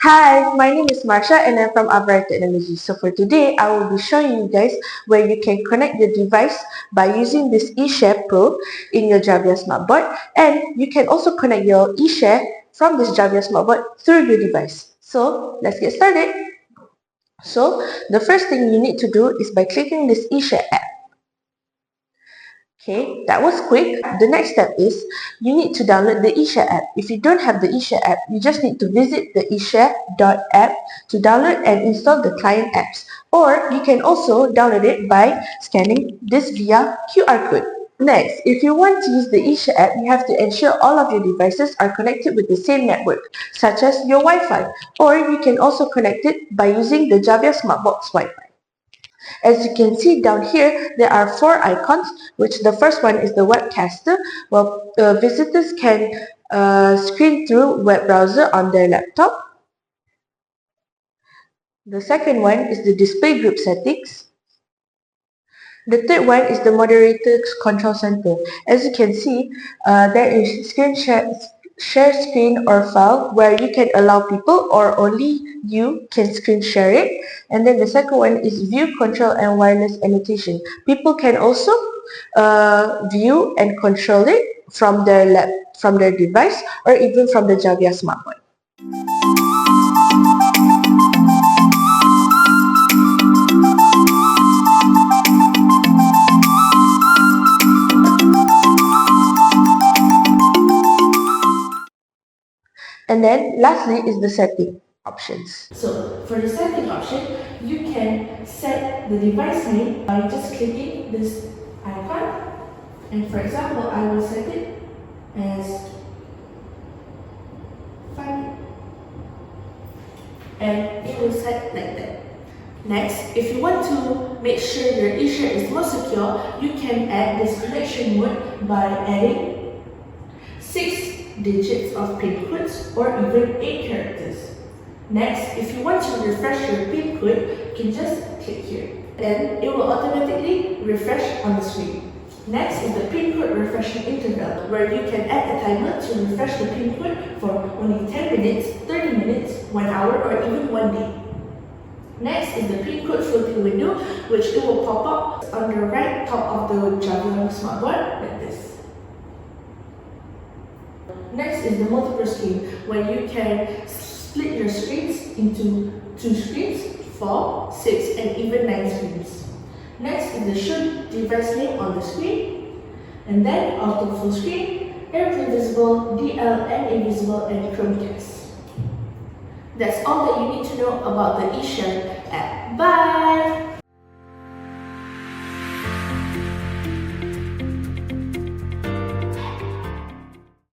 Hi, my name is Marsha and I'm from Avra Technology. So for today, I will be showing you guys where you can connect your device by using this eShare Pro in your Javiya Smartboard, and you can also connect your eShare from this Javiya Smartboard through your device. So let's get started. So the first thing you need to do is by clicking this eShare app. Okay, that was quick. The next step is you need to download the eShare app. If you don't have the eShare app, you just need to visit the eShare.app to download and install the client apps. Or you can also download it by scanning this via QR code. Next, if you want to use the eShare app, you have to ensure all of your devices are connected with the same network, such as your Wi-Fi. Or you can also connect it by using the Javiya Smartbox Wi-Fi. As you can see down here, there are four icons, which the first one is the webcaster. Well, visitors can screen through web browser on their laptop. The second one is the display group settings. The third one is the moderator's control center. As you can see, there is share screen or file where you can allow people or only you can screen share it. And then the second one is view, control, and wireless annotation. People can also view and control it from from their device or even from the Javiya Smartboard. And then lastly is the setting options. So for the setting option, you can set the device name by just clicking this icon. And for example, I will set it as fun, and it will set like that. Next, if you want to make sure your eShare is more secure, you can add this connection mode by adding 6 digits of PIN codes or even 8 characters. Next, if you want to refresh your PIN code, you can just click here. Then it will automatically refresh on the screen. Next is the PIN code refreshing interval, where you can add a timer to refresh the PIN code for only 10 minutes, 30 minutes, 1 hour, or even 1 day. Next is the PIN code filtering window, which it will pop up on the right top of the Javiya Smartboard like this. Next is the multiple screen, where you can split your screens into 2 screens, 4, 6, and even 9 screens. Next is the show device name on the screen, and then auto full screen, airplane visible, DL and invisible, and Chromecast. That's all that you need to know about the eShare app. Bye!